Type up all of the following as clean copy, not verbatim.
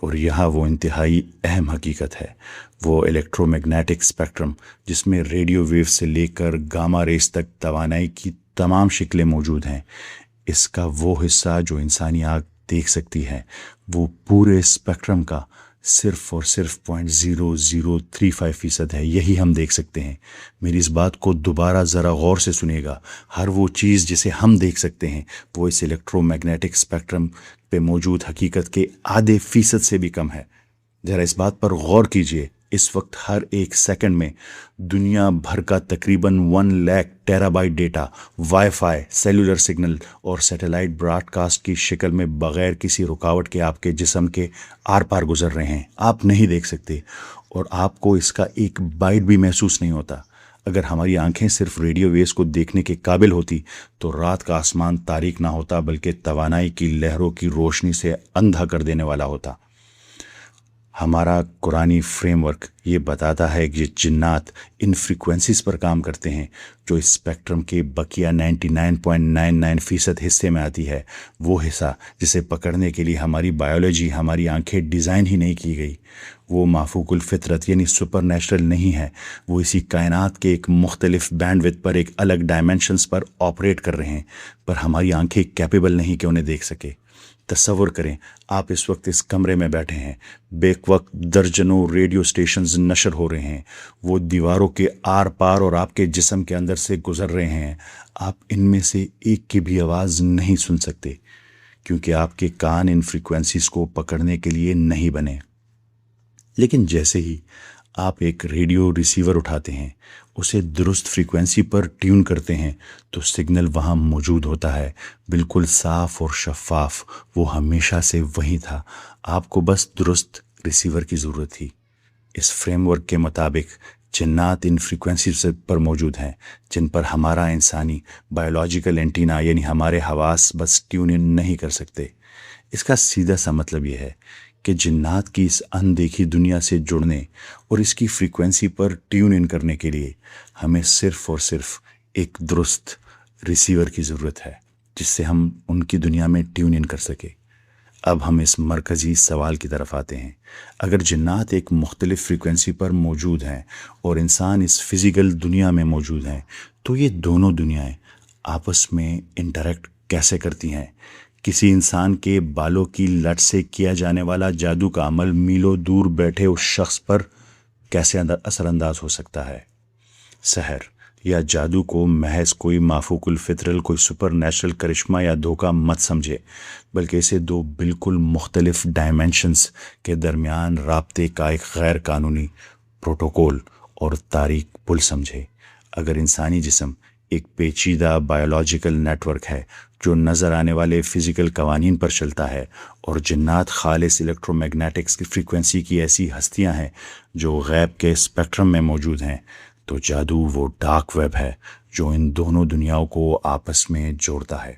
اور یہاں وہ انتہائی اہم حقیقت ہے، وہ الیکٹرو میگنیٹک اسپیکٹرم جس میں ریڈیو ویو سے لے کر گاما ریز تک توانائی کی تمام شکلیں موجود ہیں۔ اس کا وہ حصہ جو انسانی آنکھ دیکھ سکتی ہے، وہ پورے اسپیکٹرم کا صرف اور صرف 0.0035% ہے، یہی ہم دیکھ سکتے ہیں۔ میری اس بات کو دوبارہ ذرا غور سے سنیے گا، ہر وہ چیز جسے ہم دیکھ سکتے ہیں وہ اس الیکٹرو میگنیٹک اسپیکٹرم پہ موجود حقیقت کے آدھے فیصد سے بھی کم ہے۔ ذرا اس بات پر غور کیجئے، اس وقت ہر ایک سیکنڈ میں دنیا بھر کا تقریباً 1 lakh tera byte data wi fi, cellular signal اور سیٹلائٹ براڈ کاسٹ کی شکل میں بغیر کسی رکاوٹ کے آپ کے جسم کے آر پار گزر رہے ہیں۔ آپ نہیں دیکھ سکتے اور آپ کو اس کا ایک بائٹ بھی محسوس نہیں ہوتا۔ اگر ہماری آنکھیں صرف ریڈیو ویوز کو دیکھنے کے قابل ہوتی تو رات کا آسمان تاریک نہ ہوتا، بلکہ توانائی کی لہروں کی روشنی سے اندھا کر دینے والا ہوتا۔ ہمارا قرآنی فریم ورک یہ بتاتا ہے کہ جنات ان فریکوینسیز پر کام کرتے ہیں جو اس اسپیکٹرم کے بقیہ 99.99% حصے میں آتی ہے، وہ حصہ جسے پکڑنے کے لیے ہماری بائیولوجی، ہماری آنکھیں ڈیزائن ہی نہیں کی گئی۔ وہ مافوق الفطرت یعنی سپر نیچرل نہیں ہے، وہ اسی کائنات کے ایک مختلف بینڈ وتھ پر ایک الگ ڈائمینشنز پر آپریٹ کر رہے ہیں، پر ہماری آنکھیں کیپیبل نہیں کہ انہیں دیکھ سکے۔ تصور کریں آپ اس وقت اس کمرے میں بیٹھے ہیں، بیک وقت درجنوں ریڈیو سٹیشنز نشر ہو رہے ہیں، وہ دیواروں کے آر پار اور آپ کے جسم کے اندر سے گزر رہے ہیں۔ آپ ان میں سے ایک کی بھی آواز نہیں سن سکتے کیونکہ آپ کے کان ان فریکوینسیز کو پکڑنے کے لیے نہیں بنے۔ لیکن جیسے ہی آپ ایک ریڈیو ریسیور اٹھاتے ہیں، اسے درست فریکوینسی پر ٹیون کرتے ہیں تو سگنل وہاں موجود ہوتا ہے، بالکل صاف اور شفاف، وہ ہمیشہ سے وہی تھا، آپ کو بس درست ریسیور کی ضرورت تھی۔ اس فریم ورک کے مطابق جنات ان فریکوینسیز پر موجود ہیں جن پر ہمارا انسانی بایولوجیکل اینٹینا یعنی ہمارے حواس بس ٹیون ان نہیں کر سکتے۔ اس کا سیدھا سا مطلب یہ ہے کہ جنات کی اس اندیکھی دنیا سے جڑنے اور اس کی فریکوینسی پر ٹیون ان کرنے کے لیے ہمیں صرف اور صرف ایک درست ریسیور کی ضرورت ہے جس سے ہم ان کی دنیا میں ٹیون ان کر سکے۔ اب ہم اس مرکزی سوال کی طرف آتے ہیں۔ اگر جنات ایک مختلف فریکوینسی پر موجود ہیں اور انسان اس فزیکل دنیا میں موجود ہیں تو یہ دونوں دنیایں آپس میں انٹریکٹ کیسے کرتی ہیں؟ کسی انسان کے بالوں کی لٹ سے کیا جانے والا جادو کا عمل میلوں دور بیٹھے اس شخص پر کیسے اثر انداز ہو سکتا ہے؟ سحر یا جادو کو محض کوئی مافوق الفطرل، کوئی سپر نیچرل کرشمہ یا دھوکہ مت سمجھے، بلکہ اسے دو بالکل مختلف ڈائمینشنز کے درمیان رابطے کا ایک غیر قانونی پروٹوکول اور تاریک پل سمجھے۔ اگر انسانی جسم ایک پیچیدہ بایولوجیکل نیٹ ورک ہے جو نظر آنے والے فزیکل قوانین پر چلتا ہے، اور جنات خالص الیکٹرو میگنیٹکس کی فریکوینسی کی ایسی ہستیاں ہیں جو غیب کے اسپیکٹرم میں موجود ہیں، تو جادو وہ ڈارک ویب ہے جو ان دونوں دنیاؤں کو آپس میں جوڑتا ہے۔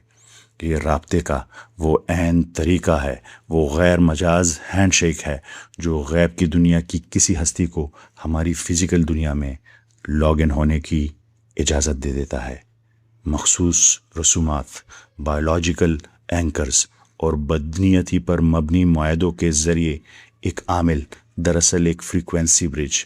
یہ رابطے کا وہ عین طریقہ ہے، وہ غیر مجاز ہینڈ شیک ہے جو غیب کی دنیا کی کسی ہستی کو ہماری فزیکل دنیا میں لاگ ان ہونے کی اجازت دے دیتا ہے۔ مخصوص رسومات، بایولوجیکل اینکرز اور بدنیتی پر مبنی معاہدوں کے ذریعے ایک عامل دراصل ایک فریکوینسی برج،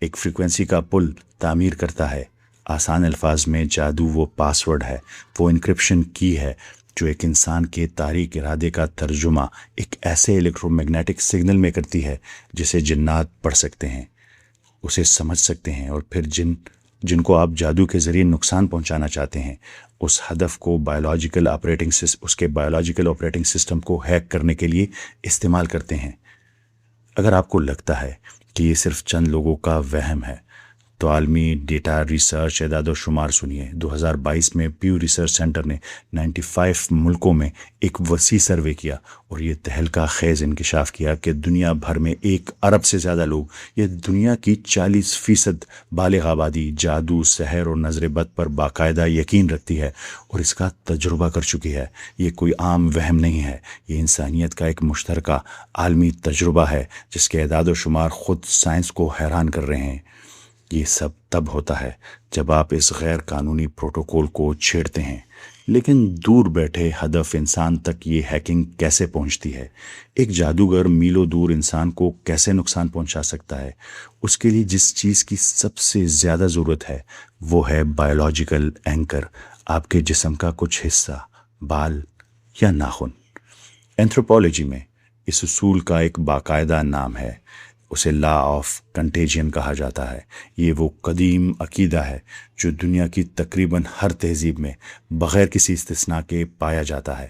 ایک فریکوینسی کا پل تعمیر کرتا ہے۔ آسان الفاظ میں جادو وہ پاسورڈ ہے، وہ انکرپشن کی ہے جو ایک انسان کے تاریک ارادے کا ترجمہ ایک ایسے الیکٹرو میگنیٹک سگنل میں کرتی ہے جسے جنات پڑھ سکتے ہیں، اسے سمجھ سکتے ہیں، اور پھر جن کو آپ جادو کے ذریعے نقصان پہنچانا چاہتے ہیں اس ہدف کو اس کے بایولوجیکل آپریٹنگ سسٹم کو ہیک کرنے کے لیے استعمال کرتے ہیں۔ اگر آپ کو لگتا ہے کہ یہ صرف چند لوگوں کا وہم ہے تو عالمی ڈیٹا ریسرچ اعداد و شمار سنیے۔ 2022 میں پیو ریسرچ سینٹر نے 95 ملکوں میں ایک وسیع سروے کیا اور یہ تہلکہ خیز انکشاف کیا کہ دنیا بھر میں 1 ارب سے زیادہ لوگ، یہ دنیا کی 40% بالغ آبادی جادو، سحر اور نظر بد پر باقاعدہ یقین رکھتی ہے اور اس کا تجربہ کر چکی ہے۔ یہ کوئی عام وہم نہیں ہے، یہ انسانیت کا ایک مشترکہ عالمی تجربہ ہے جس کے اعداد و شمار خود سائنس کو حیران کر رہے ہیں۔ یہ سب تب ہوتا ہے جب آپ اس غیر قانونی پروٹوکول کو چھیڑتے ہیں، لیکن دور بیٹھے ہدف انسان تک یہ ہیکنگ کیسے پہنچتی ہے؟ ایک جادوگر میلوں دور انسان کو کیسے نقصان پہنچا سکتا ہے؟ اس کے لیے جس چیز کی سب سے زیادہ ضرورت ہے وہ ہے بایولوجیکل اینکر، آپ کے جسم کا کچھ حصہ، بال یا ناخن۔ اینتھروپولوجی میں اس اصول کا ایک باقاعدہ نام ہے، اسے لا آف کنٹیجین کہا جاتا ہے۔ یہ وہ قدیم عقیدہ ہے جو دنیا کی تقریباً ہر تہذیب میں بغیر کسی استثناء کے پایا جاتا ہے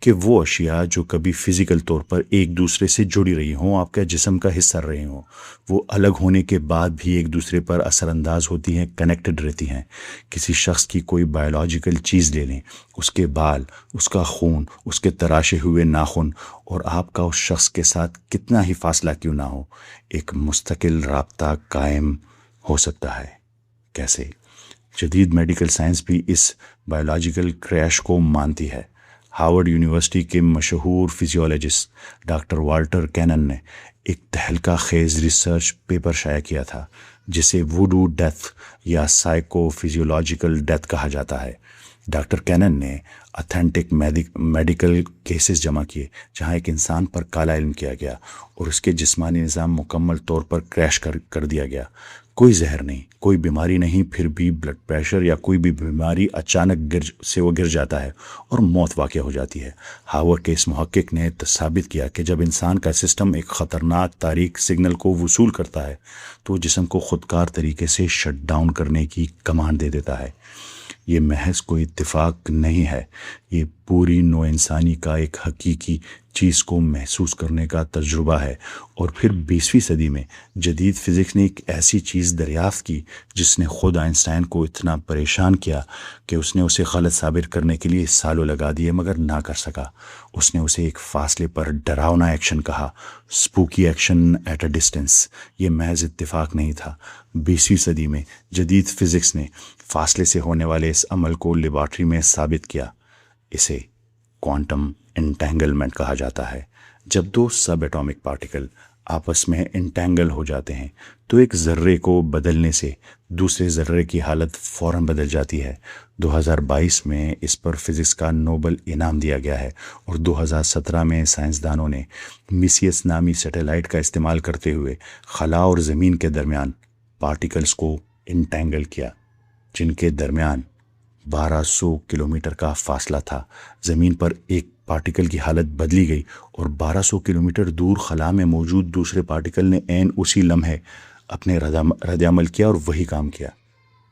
کہ وہ اشیاء جو کبھی فزیکل طور پر ایک دوسرے سے جڑی رہی ہوں، آپ کے جسم کا حصہ رہی ہوں، وہ الگ ہونے کے بعد بھی ایک دوسرے پر اثر انداز ہوتی ہیں، کنیکٹڈ رہتی ہیں۔ کسی شخص کی کوئی بایولوجیکل چیز لے لیں، اس کے بال، اس کا خون، اس کے تراشے ہوئے ناخن، اور آپ کا اس شخص کے ساتھ کتنا ہی فاصلہ کیوں نہ ہو، ایک مستقل رابطہ قائم ہو سکتا ہے۔ کیسے؟ جدید میڈیکل سائنس بھی اس بایولوجیکل کریش کو مانتی ہے۔ ہارورڈ یونیورسٹی کے مشہور فزیولوجسٹ ڈاکٹر والٹر کینن نے ایک تہلکہ خیز ریسرچ پیپر شائع کیا تھا جسے ووڈو ڈیتھ یا سائیکو فزیولوجیکل ڈیتھ کہا جاتا ہے۔ ڈاکٹر کینن نے اتھینٹک میڈیکل کیسز جمع کیے جہاں ایک انسان پر کالا علم کیا گیا اور اس کے جسمانی نظام مکمل طور پر کریش کر دیا گیا۔ کوئی زہر نہیں، کوئی بیماری نہیں، پھر بھی بلڈ پریشر یا کوئی بھی بیماری اچانک وہ گر جاتا ہے اور موت واقع ہو جاتی ہے۔ ہارورڈ کے اس محقق نے ثابت کیا کہ جب انسان کا سسٹم ایک خطرناک تاریک سگنل کو وصول کرتا ہے تو جسم کو خودکار طریقے سے شٹ ڈاؤن کرنے کی کمانڈ دے دیتا ہے۔ یہ محض کوئی اتفاق نہیں ہے، یہ پوری نوع انسانی کا ایک حقیقی چیز کو محسوس کرنے کا تجربہ ہے۔ اور پھر 20ویں صدی میں جدید فزکس نے ایک ایسی چیز دریافت کی جس نے خود آئنسٹائن کو اتنا پریشان کیا کہ اس نے اسے غلط ثابت کرنے کے لیے سالوں لگا دیے مگر نہ کر سکا۔ اس نے اسے ایک فاصلے پر ڈراؤنا ایکشن کہا، سپوکی ایکشن ایٹ اے ڈسٹینس۔ یہ محض اتفاق نہیں تھا۔ 20ویں صدی میں جدید فزکس نے فاصلے سے ہونے والے اس عمل کو لیبارٹری میں ثابت کیا۔ اسے کوانٹم انٹینگلمنٹ کہا جاتا ہے۔ جب دو سب ایٹامک پارٹیکل آپس میں انٹینگل ہو جاتے ہیں تو ایک ذرے کو بدلنے سے دوسرے ذرے کی حالت فوراً بدل جاتی ہے۔ 2022 میں اس پر فزکس کا نوبل انعام دیا گیا ہے، اور 2017 میں سائنسدانوں نے میسیس نامی سیٹلائٹ کا استعمال کرتے ہوئے خلا اور زمین کے درمیان پارٹیکلز کو انٹینگل کیا جن کے درمیان 1200 کلومیٹر کا فاصلہ تھا۔ زمین پر ایک پارٹیکل کی حالت بدلی گئی اور 1200 کلومیٹر دور خلا میں موجود دوسرے پارٹیکل نے عین اسی لمحے اپنے رد عمل کیا اور وہی کام کیا۔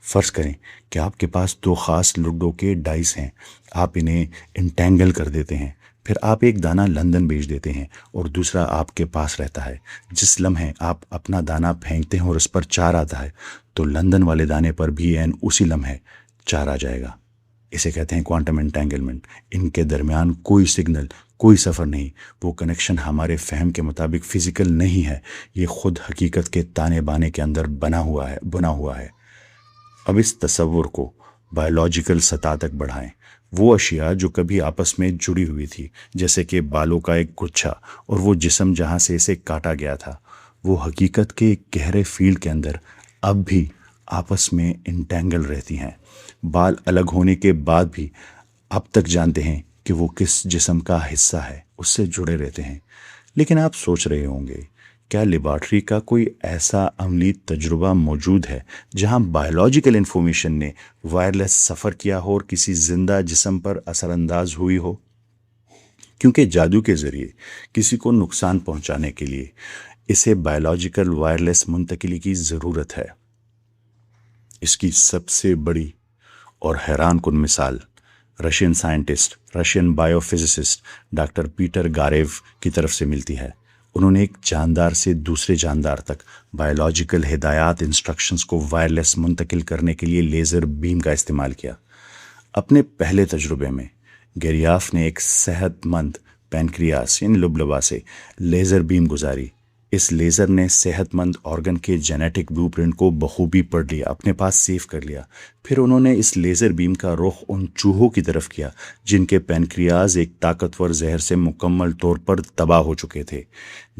فرض کریں کہ آپ کے پاس دو خاص لڈو کے ڈائس ہیں، آپ انہیں انٹینگل کر دیتے ہیں، پھر آپ ایک دانہ لندن بھیج دیتے ہیں اور دوسرا آپ کے پاس رہتا ہے۔ جس لمحے آپ اپنا دانہ پھینکتے ہیں اور اس پر 4 آتا ہے تو لندن والے دانے پر بھی عین اسی لمحے 4 آ جائے گا۔ اسے کہتے ہیں کوانٹم انٹینگلمنٹ۔ ان کے درمیان کوئی سگنل، کوئی سفر نہیں۔ وہ کنیکشن ہمارے فہم کے مطابق فزیکل نہیں ہے، یہ خود حقیقت کے تانے بانے کے اندر بنا ہوا ہے۔ اب اس تصور کو بایولوجیکل سطح تک بڑھائیں۔ وہ اشیاء جو کبھی آپس میں جڑی ہوئی تھی، جیسے کہ بالوں کا ایک گچھا اور وہ جسم جہاں سے اسے کاٹا گیا تھا، وہ حقیقت کے ایک گہرے فیلڈ کے اندر اب بھی آپس میں انٹینگل رہتی ہیں۔ بال الگ ہونے کے بعد بھی اب تک جانتے ہیں کہ وہ کس جسم کا حصہ ہے، اس سے جڑے رہتے ہیں۔ لیکن آپ سوچ رہے ہوں گے، کیا لیبارٹری کا کوئی ایسا عملی تجربہ موجود ہے جہاں بایولوجیکل انفارمیشن نے وائرلیس سفر کیا ہو اور کسی زندہ جسم پر اثر انداز ہوئی ہو؟ کیونکہ جادو کے ذریعے کسی کو نقصان پہنچانے کے لیے اسے بایولوجیکل وائرلیس منتقلی کی ضرورت ہے۔ اس کی سب سے بڑی اور حیران کن مثال Russian scientist, Russian biophysicist doctor Peter Garyaev کی طرف سے ملتی ہے۔ انہوں نے ایک جاندار سے دوسرے جاندار تک بایولوجیکل ہدایات، انسٹرکشنز کو وائرلیس منتقل کرنے کے لیے لیزر بیم کا استعمال کیا۔ اپنے پہلے تجربے میں گیریاف نے ایک صحت مند پینکریاس یعنی لبلبا سے لیزر بیم گزاری۔ اس لیزر نے صحت مند آرگن کے جینیٹک بلو پرنٹ کو بخوبی پڑھ لیا، اپنے پاس سیو کر لیا۔ پھر انہوں نے اس لیزر بیم کا رخ ان چوہوں کی طرف کیا جن کے پینکریاز ایک طاقتور زہر سے مکمل طور پر تباہ ہو چکے تھے۔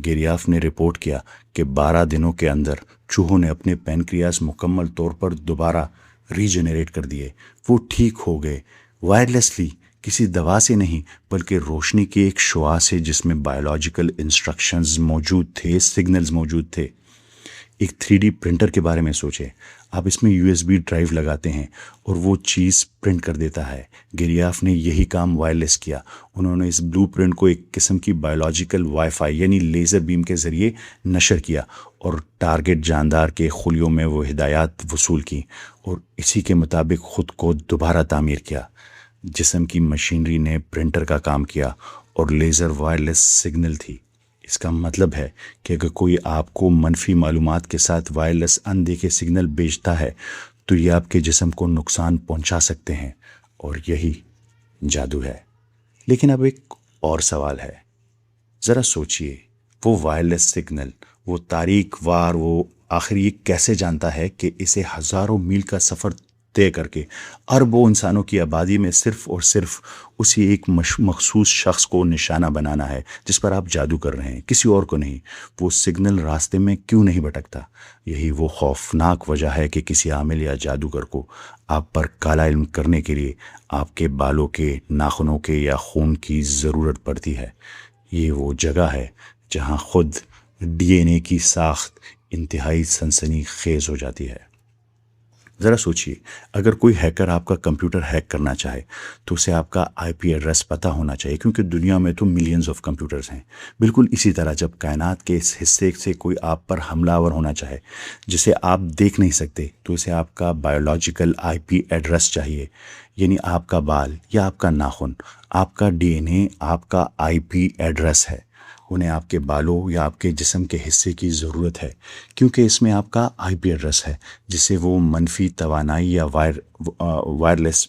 گیریاف نے رپورٹ کیا کہ 12 دنوں کے اندر چوہوں نے اپنے پینکریاز مکمل طور پر دوبارہ ریجنریٹ کر دیے، وہ ٹھیک ہو گئے، وائرلیسلی کسی دوا سے نہیں بلکہ روشنی کے ایک شعاع سے جس میں بایولوجیکل انسٹرکشنز موجود تھے، سگنلز موجود تھے۔ ایک 3D پرنٹر کے بارے میں سوچیں، آپ اس میں USB ڈرائیو لگاتے ہیں اور وہ چیز پرنٹ کر دیتا ہے۔ گیلیاف نے یہی کام وائرلیس کیا۔ انہوں نے اس بلو پرنٹ کو ایک قسم کی بایولوجیکل وائی فائی یعنی لیزر بیم کے ذریعے نشر کیا اور ٹارگٹ جاندار کے خلیوں میں وہ ہدایات وصول کی اور اسی کے مطابق خود کو دوبارہ تعمیر کیا۔ جسم کی مشینری نے پرنٹر کا کام کیا اور لیزر وائرلیس سگنل تھی۔ اس کا مطلب ہے کہ اگر کوئی آپ کو منفی معلومات کے ساتھ وائرلیس اندیکھے سگنل بھیجتا ہے تو یہ آپ کے جسم کو نقصان پہنچا سکتے ہیں، اور یہی جادو ہے۔ لیکن اب ایک اور سوال ہے، ذرا سوچئے، وہ وائرلیس سگنل، وہ تاریک وار، وہ آخر یہ کیسے جانتا ہے کہ اسے ہزاروں میل کا سفر طے کر کے اربوں انسانوں کی آبادی میں صرف اور صرف اسی ایک مخصوص شخص کو نشانہ بنانا ہے جس پر آپ جادو کر رہے ہیں، کسی اور کو نہیں؟ وہ سگنل راستے میں کیوں نہیں بھٹکتا؟ یہی وہ خوفناک وجہ ہے کہ کسی عامل یا جادوگر کو آپ پر کالا علم کرنے کے لیے آپ کے بالوں کے، ناخنوں کے یا خون کی ضرورت پڑتی ہے۔ یہ وہ جگہ ہے جہاں خود DNA کی ساخت انتہائی سنسنی خیز ہو جاتی ہے۔ ذرا سوچئے، اگر کوئی ہیکر آپ کا کمپیوٹر ہیک کرنا چاہے تو اسے آپ کا IP ایڈریس پتہ ہونا چاہیے، کیونکہ دنیا میں تو ملینز آف کمپیوٹرز ہیں۔ بالکل اسی طرح جب کائنات کے اس حصے سے کوئی آپ پر حملہ آور ہونا چاہے جسے آپ دیکھ نہیں سکتے تو اسے آپ کا بایولوجیکل IP ایڈریس چاہیے، یعنی آپ کا بال یا آپ کا ناخن، آپ کا DNA آپ کا IP ایڈریس ہے۔ انہیں آپ کے بالوں یا آپ کے جسم کے حصے کی ضرورت ہے کیونکہ اس میں آپ کا IP ایڈریس ہے جسے وہ منفی توانائی یا وائرلیس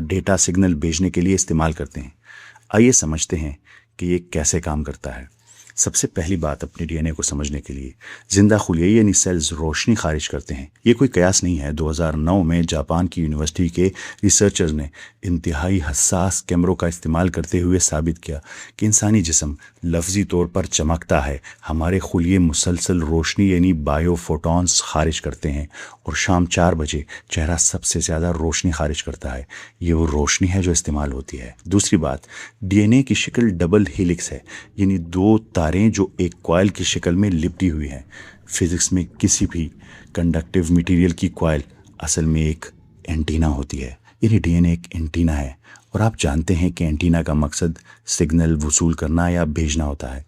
ڈیٹا سگنل بھیجنے کے لیے استعمال کرتے ہیں۔ آئیے سمجھتے ہیں کہ یہ کیسے کام کرتا ہے۔ سب سے پہلی بات اپنے DNA کو سمجھنے کے لیے، زندہ خلیے یعنی سیلز روشنی خارج کرتے ہیں۔ یہ کوئی قیاس نہیں ہے۔ 2009 میں جاپان کی یونیورسٹی کے ریسرچرز نے انتہائی حساس کیمروں کا استعمال کرتے ہوئے ثابت کیا کہ انسانی جسم لفظی طور پر چمکتا ہے۔ ہمارے خلیے مسلسل روشنی یعنی بایو فوٹونز خارج کرتے ہیں اور شام 4 بجے چہرہ سب سے زیادہ روشنی خارج کرتا ہے۔ یہ وہ روشنی ہے جو استعمال ہوتی ہے۔ دوسری بات، DNA کی شکل ڈبل ہیلکس ہے، یعنی 2 تاریں جو ایک کوائل کی شکل میں لپٹی ہوئی ہیں۔ فزکس میں کسی بھی کنڈکٹیو میٹیریل کی کوائل اصل میں ایک اینٹینا ہوتی ہے، یعنی DNA ایک اینٹینا ہے، اور آپ جانتے ہیں کہ اینٹینا کا مقصد سگنل وصول کرنا یا بھیجنا ہوتا ہے۔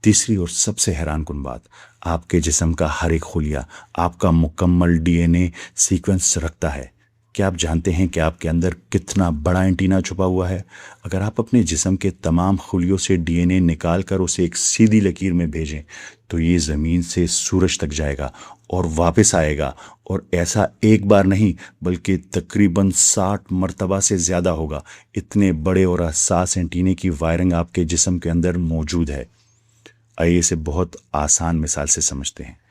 تیسری اور سب سے حیران کن بات، آپ کے جسم کا ہر ایک خلیہ آپ کا مکمل DNA سیکوینس رکھتا ہے۔ کیا آپ جانتے ہیں کہ آپ کے اندر کتنا بڑا اینٹینا چھپا ہوا ہے؟ اگر آپ اپنے جسم کے تمام خلیوں سے DNA نکال کر اسے ایک سیدھی لکیر میں بھیجیں تو یہ زمین سے سورج تک جائے گا اور واپس آئے گا، اور ایسا ایک بار نہیں بلکہ تقریباً 60 مرتبہ سے زیادہ ہوگا۔ اتنے بڑے اور حساس اینٹینے کی وائرنگ آپ کے جسم کے اندر موجود ہے۔ آئیے اسے بہت آسان مثال سے سمجھتے ہیں۔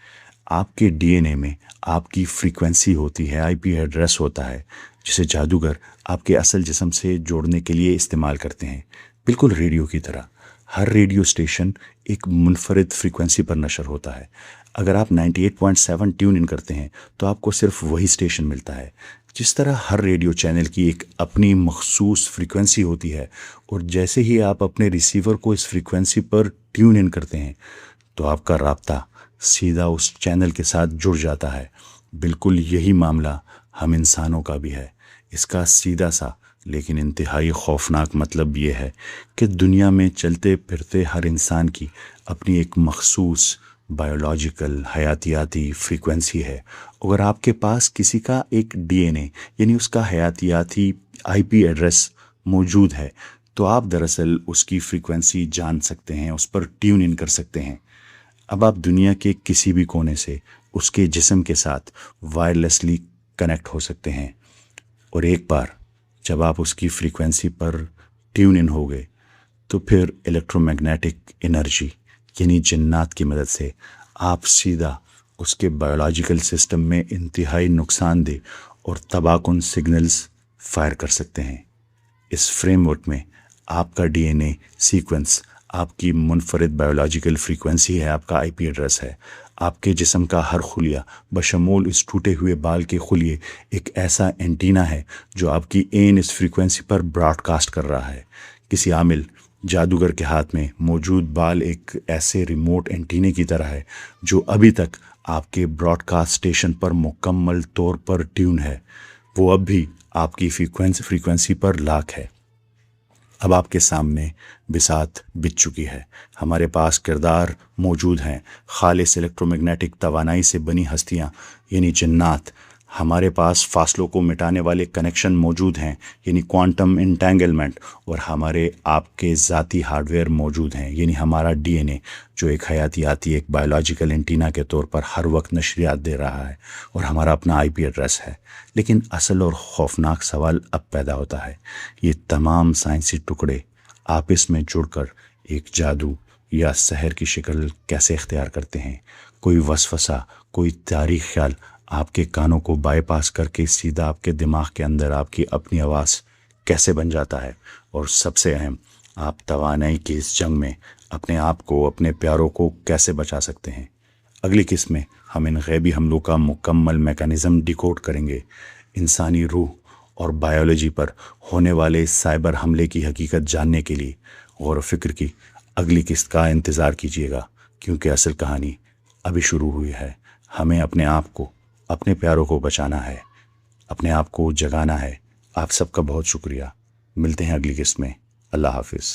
آپ کے DNA میں آپ کی فریکوینسی ہوتی ہے، IP ایڈریس ہوتا ہے، جسے جادوگر آپ کے اصل جسم سے جوڑنے کے لیے استعمال کرتے ہیں، بالکل ریڈیو کی طرح۔ ہر ریڈیو اسٹیشن ایک منفرد فریکوینسی پر نشر ہوتا ہے۔ اگر آپ 98.7 ٹیون ان کرتے ہیں تو آپ کو صرف وہی اسٹیشن ملتا ہے۔ جس طرح ہر ریڈیو چینل کی ایک اپنی مخصوص فریکوینسی ہوتی ہے، اور جیسے ہی آپ اپنے ریسیور کو اس فریکوینسی پر ٹیون ان کرتے ہیں تو آپ کا رابطہ سیدھا اس چینل کے ساتھ جڑ جاتا ہے۔ بالکل یہی معاملہ ہم انسانوں کا بھی ہے۔ اس کا سیدھا سا لیکن انتہائی خوفناک مطلب یہ ہے کہ دنیا میں چلتے پھرتے ہر انسان کی اپنی ایک مخصوص بایولوجیکل حیاتیاتی فریکوینسی ہے۔ اگر آپ کے پاس کسی کا ایک DNA یعنی اس کا حیاتیاتی IP ایڈریس موجود ہے تو آپ دراصل اس کی فریکوینسی جان سکتے ہیں، اس پر ٹیون ان کر سکتے ہیں۔ اب آپ دنیا کے کسی بھی کونے سے اس کے جسم کے ساتھ وائرلیسلی کنیکٹ ہو سکتے ہیں، اور ایک بار جب آپ اس کی فریکوینسی پر ٹیون ان ہو گئے تو پھر الیکٹرو میگنیٹک انرجی یعنی جنات کی مدد سے آپ سیدھا اس کے بایولوجیکل سسٹم میں انتہائی نقصان دہ اور تباہ کن سگنلز فائر کر سکتے ہیں۔ اس فریم ورک میں آپ کا DNA سیکوینس آپ کی منفرد بایولوجیکل فریکوینسی ہے، آپ کا آئی پی ایڈریس ہے۔ آپ کے جسم کا ہر خلیہ بشمول اس ٹوٹے ہوئے بال کے خلیے ایک ایسا اینٹینا ہے جو آپ کی عین اس فریکوینسی پر براڈ کاسٹ کر رہا ہے۔ کسی عامل جادوگر کے ہاتھ میں موجود بال ایک ایسے ریموٹ اینٹینے کی طرح ہے جو ابھی تک آپ کے براڈ کاسٹ اسٹیشن پر مکمل طور پر ٹیون ہے۔ وہ اب بھی آپ کی فریکوینسی پر لاک ہے۔ اب آپ کے سامنے بساط بچ چکی ہے۔ ہمارے پاس کردار موجود ہیں، خالص الیکٹرو میگنیٹک توانائی سے بنی ہستیاں یعنی جنات۔ ہمارے پاس فاصلوں کو مٹانے والے کنیکشن موجود ہیں یعنی کوانٹم انٹینگلمنٹ، اور ہمارے آپ کے ذاتی ہارڈ ویئر موجود ہیں یعنی ہمارا ڈی این اے، جو ایک حیاتیاتی ایک بایولوجیکل اینٹینا کے طور پر ہر وقت نشریات دے رہا ہے، اور ہمارا اپنا آئی پی ایڈریس ہے۔ لیکن اصل اور خوفناک سوال اب پیدا ہوتا ہے، یہ تمام سائنسی ٹکڑے آپس میں جڑ کر ایک جادو یا سحر کی شکل کیسے اختیار کرتے ہیں؟ کوئی وسوسہ، کوئی تاریخ خیال آپ کے کانوں کو بائی پاس کر کے سیدھا آپ کے دماغ کے اندر آپ کی اپنی آواز کیسے بن جاتا ہے؟ اور سب سے اہم، آپ توانائی کی اس جنگ میں اپنے آپ کو، اپنے پیاروں کو کیسے بچا سکتے ہیں؟ اگلی قسط میں ہم ان غیبی حملوں کا مکمل میکانزم ڈیکوڈ کریں گے، انسانی روح اور بایولوجی پر ہونے والے سائبر حملے کی حقیقت جاننے کے لیے غور و فکر کی اگلی قسط کا انتظار کیجیے گا، کیونکہ اصل کہانی ابھی شروع ہوئی ہے۔ ہمیں اپنے آپ کو، اپنے پیاروں کو بچانا ہے، اپنے آپ کو جگانا ہے۔ آپ سب کا بہت شکریہ۔ ملتے ہیں اگلی قسط میں۔ اللہ حافظ۔